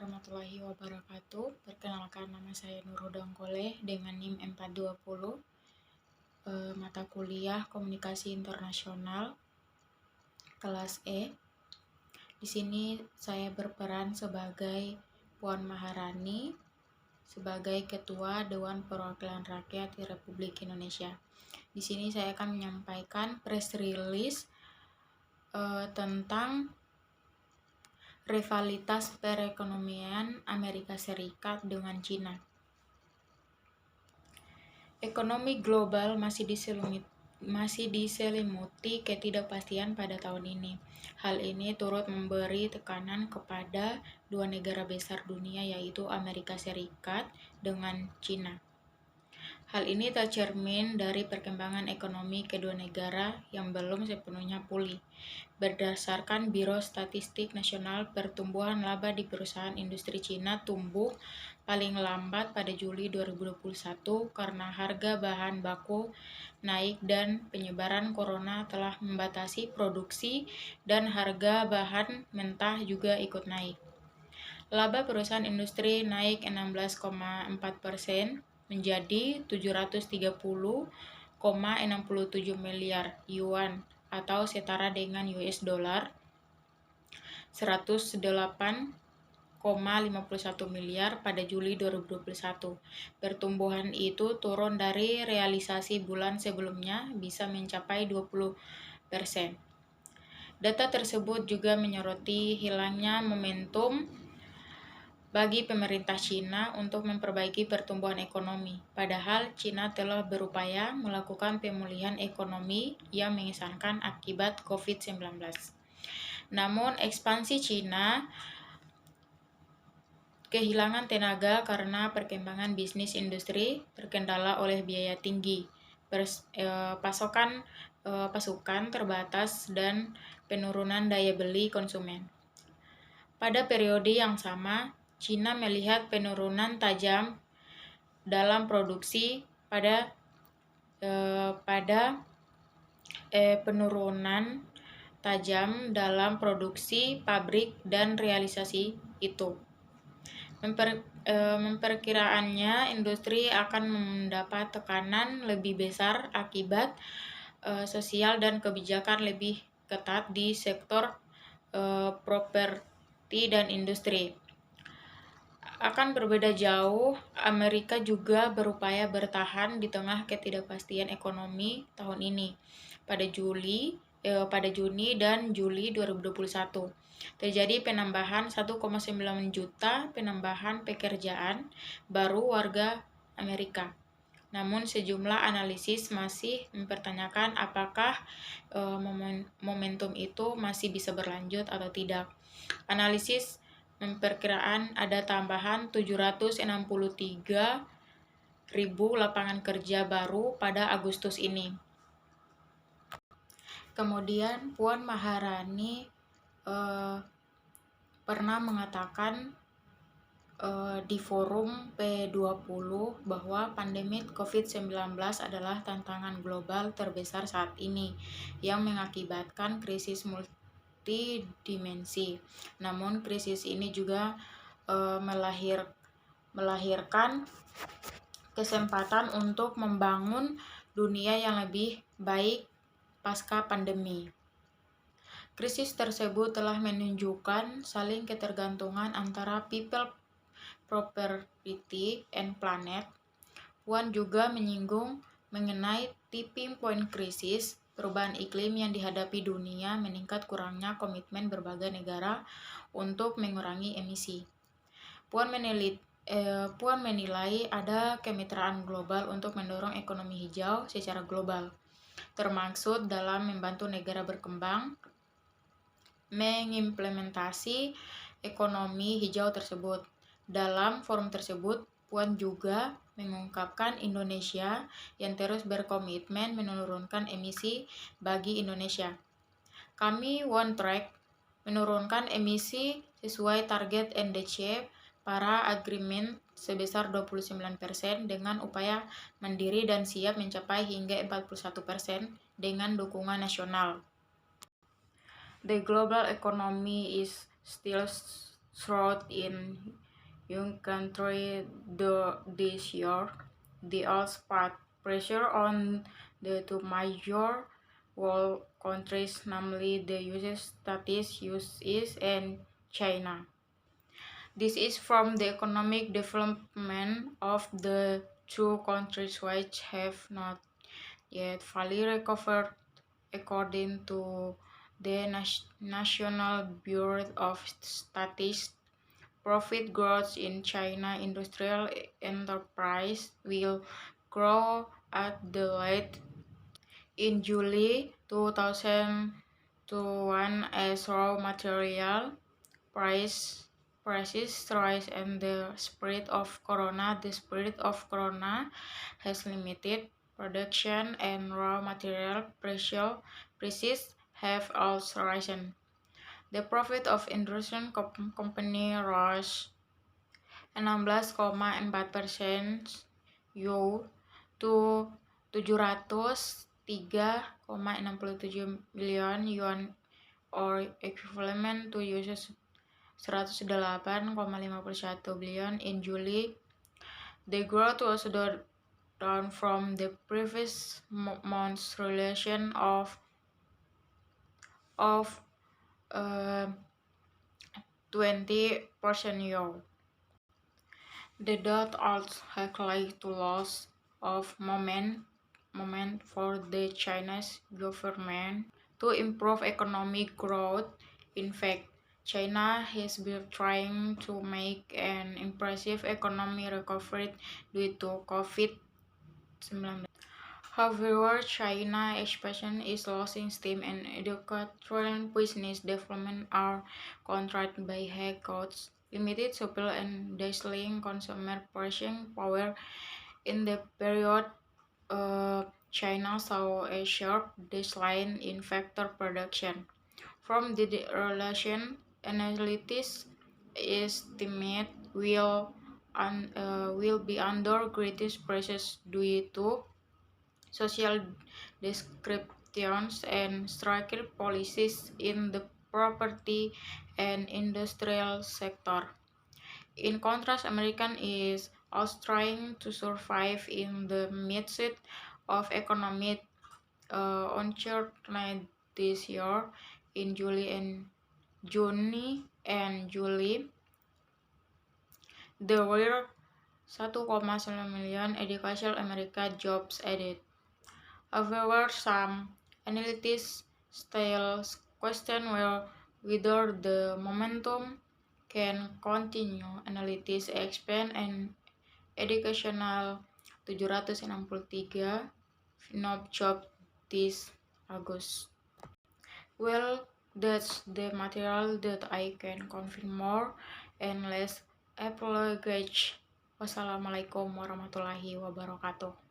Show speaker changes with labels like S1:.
S1: warahmatullahi wabarakatuh. Perkenalkan, nama saya Nurhuda Koleh dengan NIM 420, mata kuliah Komunikasi Internasional kelas E. Di sini saya berperan sebagai Puan Maharani sebagai Ketua Dewan Perwakilan Rakyat di Republik Indonesia. Di sini saya akan menyampaikan press release tentang rivalitas perekonomian Amerika Serikat dengan Cina. Ekonomi global masih diselimuti ketidakpastian pada tahun ini. Hal ini turut memberi tekanan kepada dua negara besar dunia, yaitu Amerika Serikat dengan Cina. Hal ini tercermin dari perkembangan ekonomi kedua negara yang belum sepenuhnya pulih. Berdasarkan Biro Statistik Nasional, pertumbuhan laba di perusahaan industri Cina tumbuh paling lambat pada Juli 2021 karena harga bahan baku naik dan penyebaran corona telah membatasi produksi dan harga bahan mentah juga ikut naik. Laba perusahaan industri naik 16,4% menjadi 730,67 miliar yuan atau setara dengan US dollar 108,51 miliar pada Juli 2021. Pertumbuhan itu turun dari realisasi bulan sebelumnya bisa mencapai 20%. Data tersebut juga menyoroti hilangnya momentum bagi pemerintah Cina untuk memperbaiki pertumbuhan ekonomi. Padahal Cina telah berupaya melakukan pemulihan ekonomi yang mengesankan akibat COVID-19. Namun ekspansi Cina kehilangan tenaga karena perkembangan bisnis industri terkendala oleh biaya tinggi, pasukan terbatas, dan penurunan daya beli konsumen. Pada periode yang sama, Cina melihat penurunan tajam dalam produksi pabrik dan realisasi itu. Memperkiraannya industri akan mendapat tekanan lebih besar akibat sosial dan kebijakan lebih ketat di sektor properti dan industri. Akan berbeda jauh, Amerika juga berupaya bertahan di tengah ketidakpastian ekonomi tahun ini. Pada Juni dan Juli 2021, terjadi penambahan 1,9 juta penambahan pekerjaan baru warga Amerika. Namun sejumlah analisis masih mempertanyakan apakah momentum itu masih bisa berlanjut atau tidak. Analisis memperkirakan ada tambahan 763.000 lapangan kerja baru pada Agustus ini. Kemudian Puan Maharani pernah mengatakan di forum P20 bahwa pandemi COVID-19 adalah tantangan global terbesar saat ini yang mengakibatkan krisis multidimensi. Namun krisis ini juga melahirkan kesempatan untuk membangun dunia yang lebih baik pasca pandemi. Krisis tersebut telah menunjukkan saling ketergantungan antara people, property, and planet. Puan juga menyinggung mengenai tipping point krisis perubahan iklim yang dihadapi dunia, meningkat kurangnya komitmen berbagai negara untuk mengurangi emisi. Puan menilai ada kemitraan global untuk mendorong ekonomi hijau secara global, termaksud dalam membantu negara berkembang mengimplementasi ekonomi hijau tersebut. Dalam forum tersebut, Puan juga mengungkapkan Indonesia yang terus berkomitmen menurunkan emisi bagi Indonesia. Kami on track menurunkan emisi sesuai target NDC para agreement sebesar 29% dengan upaya mandiri dan siap mencapai hingga 41% dengan dukungan nasional. The global economy is still throughout in young country this year. The also put pressure on the two major world countries, namely the United States, US, and China. This is from the economic development of the two countries, which have not yet fully recovered according to the National Bureau of Statistics. Profit growth in China industrial enterprise will grow at the rate in July 2021 as raw material prices rise and the spread of corona has limited production and raw material prices have also risen. The profit of Indonesian company rose 16,4% YoY to 703,67 billion yuan or equivalent to $108,51 billion in July. The growth was down from the previous month's relation of 20% YoY. The dot also highlights to loss of moment for the Chinese government to improve economic growth. In fact, China has been trying to make an impressive economic recovery due to COVID-19. However, China's expansion is losing steam and agricultural business development are contracted by high costs, limited supply and dwindling consumer purchasing power. In the period, China saw a sharp decline in factor production. From the relation, analysts estimate will be under greatest pressure due to social descriptions and stricter policies in the property and industrial sector. In contrast, American is also trying to survive in the midst of economic uncertainty this year. In June and July, there were 1,9 million educational American jobs added. However, some analysts still question whether the momentum can continue. Analysts expand an additional 763 job jobs this August. Well, that's the material that I can confirm more and less apologize. Wassalamualaikum warahmatullahi wabarakatuh.